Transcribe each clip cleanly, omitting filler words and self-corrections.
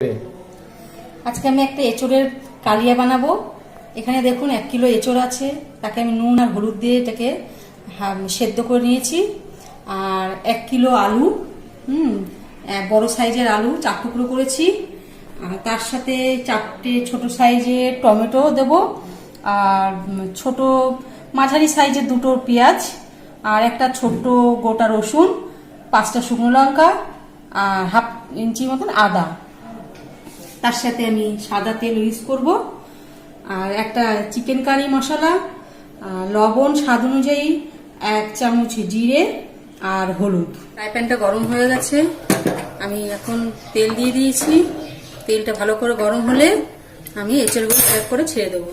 আজকে আমি একটা এঁচোড়ের কালিয়া বানাবো। এখানে দেখুন 1 কিলো এঁচোড় আছে, তাকে আমি নুন আর হলুদ দিয়ে এটাকে সেদ্ধ করে নিয়েছি। আর 1 কিলো আলু, বড় সাইজের আলু 4 টুকরো করেছি। আর তার সাথে 4টে ছোট সাইজের টমেটো দেব, আর ছোট মাঝারি সাইজের 2টো পেঁয়াজ, আর একটা ছোট্ট গোটা রসুন, 5টা শুকনো লঙ্কা, আর হাফ ইঞ্চি মতন আদা। তার সাথে আমি সাদা তেল ইউজ করব, আর একটা চিকেন কারি মশলা, লবণ স্বাদ অনুযায়ী, 1 চামচ জিরে আর হলুদ। ফ্রাই প্যানটা গরম হয়ে গেছে, আমি এখন তেল দিয়ে দিয়েছি। তেলটা ভালো করে গরম হলে আমি এঁচড়গুলো এক করে ছেড়ে দেবো।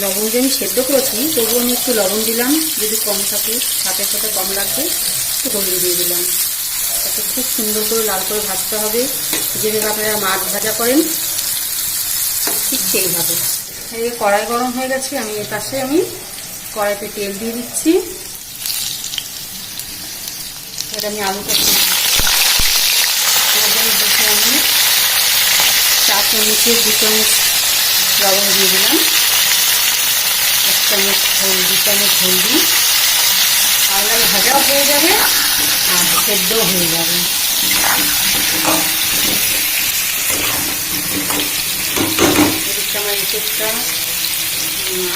লবণ যে আমি সেদ্ধ করেছি তবুও আমি একটু লবণ দিলাম, যদি কম থাকে হাতের সাথে কম লাগবে একটু হলুদ দিয়ে দিলাম। তাকে খুব সুন্দর করে লাল করে ভাজতে হবে, যেভাবে আপনারা মাছ ভাজা করেন ঠিক সেইভাবে। এই কড়াই গরম হয়ে গেছে, আমি এর পাশে কড়াইতে তেল দিয়ে দিচ্ছি। এটা আমি আলুটা আমি 4 চামচে 2 চামচ লবণ দিয়ে দিলাম, 1 চামচ হলুদ, 2 চামচ হলদি। আলু ভাজাও হয়ে যাবে আর সেদ্ধও হয়ে যাবে। এদিকটা আমার এঁচোড়টা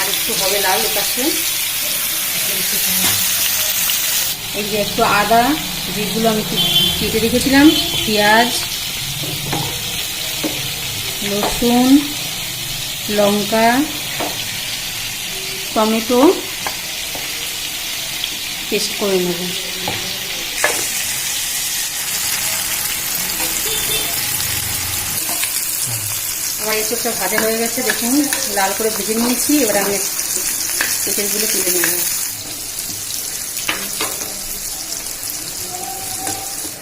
আর একটু হবে লাল। পাশে এই যে একটু আদা, যেগুলো আমি কেটে রেখেছিলাম, পেঁয়াজ, রসুন, লঙ্কা, টমেটো পেস্ট করে নেব। আমার এঁচোড়টা ভাজা হয়ে গেছে, দেখুন লাল করে ভেজে নিয়েছি। এবার আমি এঁচোড়গুলো তুলে নেব।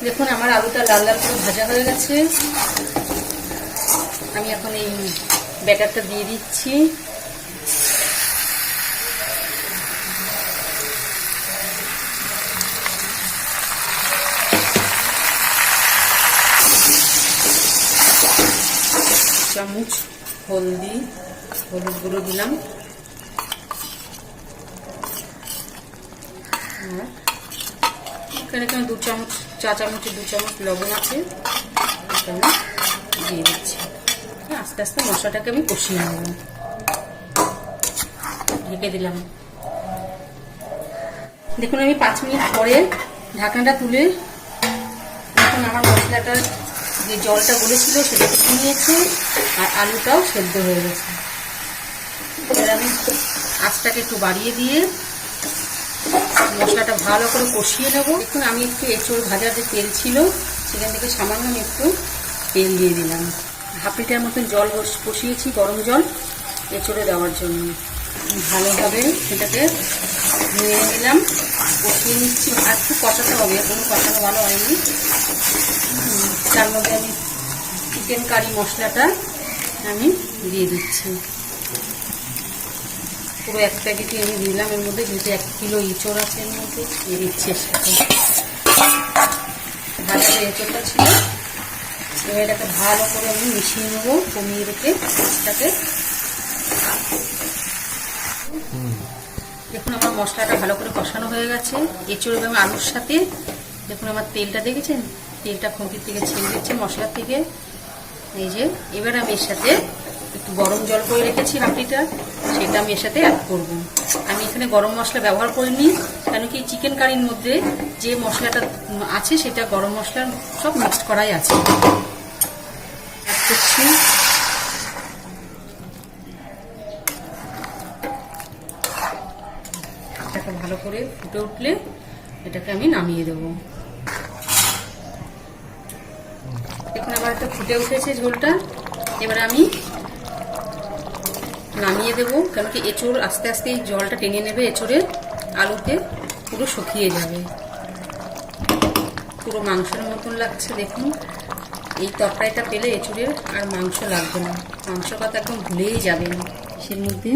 দেখুন আমার আলুটা লাল লাল করে ভাজা হয়ে গেছে। আমি এখন এই ব্যাটারটা দিয়ে দিচ্ছি। চামচ হলুদ গুঁড়ো দিলাম, এখানে 2 চামচ, চা চামচে 2 চামচ লবণ আছে, আমি দিয়ে দিচ্ছি। আস্তে আস্তে মশলাটাকে আমি কষিয়ে নেব। ঢেকে দিলাম। দেখুন আমি 5 মিনিট পরে ঢাকনাটা তুলে দেখুন আমার মশলাটা যে জলটা গলেছিল সেটা ফুটে নিয়েছে, আর আলুটাও সেদ্ধ হয়ে গেছে। এবার আমি আঁচটাকে একটু বাড়িয়ে দিয়ে মশলাটা ভালো করে কষিয়ে নেব। দেখুন আমি একটু এঁচোড় ভাজার যে তেল ছিল সেখান থেকে সামান্য আমি একটু তেল দিয়ে দিলাম। 1/2 লিটার মতন জল কষিয়েছি, গরম জল এঁচোড়ে দেওয়ার জন্য। ভালোভাবে সেটাকে নিয়ে নিলাম, কষিয়ে নিচ্ছি। আর একটু কষাতে হবে, কোনো কষানো ভালো হয়নি। তার মধ্যে আমি চিকেন কারি মশলাটা আমি দিয়ে দিচ্ছি। পুরো 1 প্যাকেটই আমি দিলাম এর মধ্যে, যেহেতু 1 কিলো এঁচোড় আছে এর মধ্যে দিয়ে দিচ্ছি। এর সাথে ভাজা এঁচোড়টা ছিল, এবার এটাকে ভালো করে আমি মিশিয়ে নেবো, কমিয়ে রেখে মাছটাকে। দেখুন আমার মশলাটা ভালো করে কষানো হয়ে গেছে এঁচোড় এবং আলুর সাথে। দেখুন আমার তেলটা দেখেছেন, তেলটা খুঁটির থেকে ছেড়ে দিচ্ছে মশলার থেকে। এই যে এবার আমি এর সাথে একটু গরম জল করে রেখেছি 1/2 লিটার, সেটা আমি এর সাথে অ্যাড করব। আমি এখানে গরম মশলা ব্যবহার করিনি, কেন কি চিকেন কারির মধ্যে যে মশলাটা আছে সেটা গরম মশলা সব মিক্সড করাই আছে। অ্যাড করছি। এটাকে ভালো করে ফুটে উঠলে এটাকে আমি নামিয়ে দেব। দেখুন আবার একটা ফুটে উঠেছে ঝোলটা, এবার আমি নামিয়ে দেবো। কেন কি এঁচোড় আস্তে আস্তে এই জলটা টেনে নেবে, এঁচোড়ের আলুতে পুরো শুকিয়ে যাবে, পুরো মাংসের মতন লাগছে। দেখুন এই তরকারিটা পেলে এঁচোড়ের আর মাংস লাগবে না, মাংস কথা একদম ভুলেই যাবেন। এর মধ্যে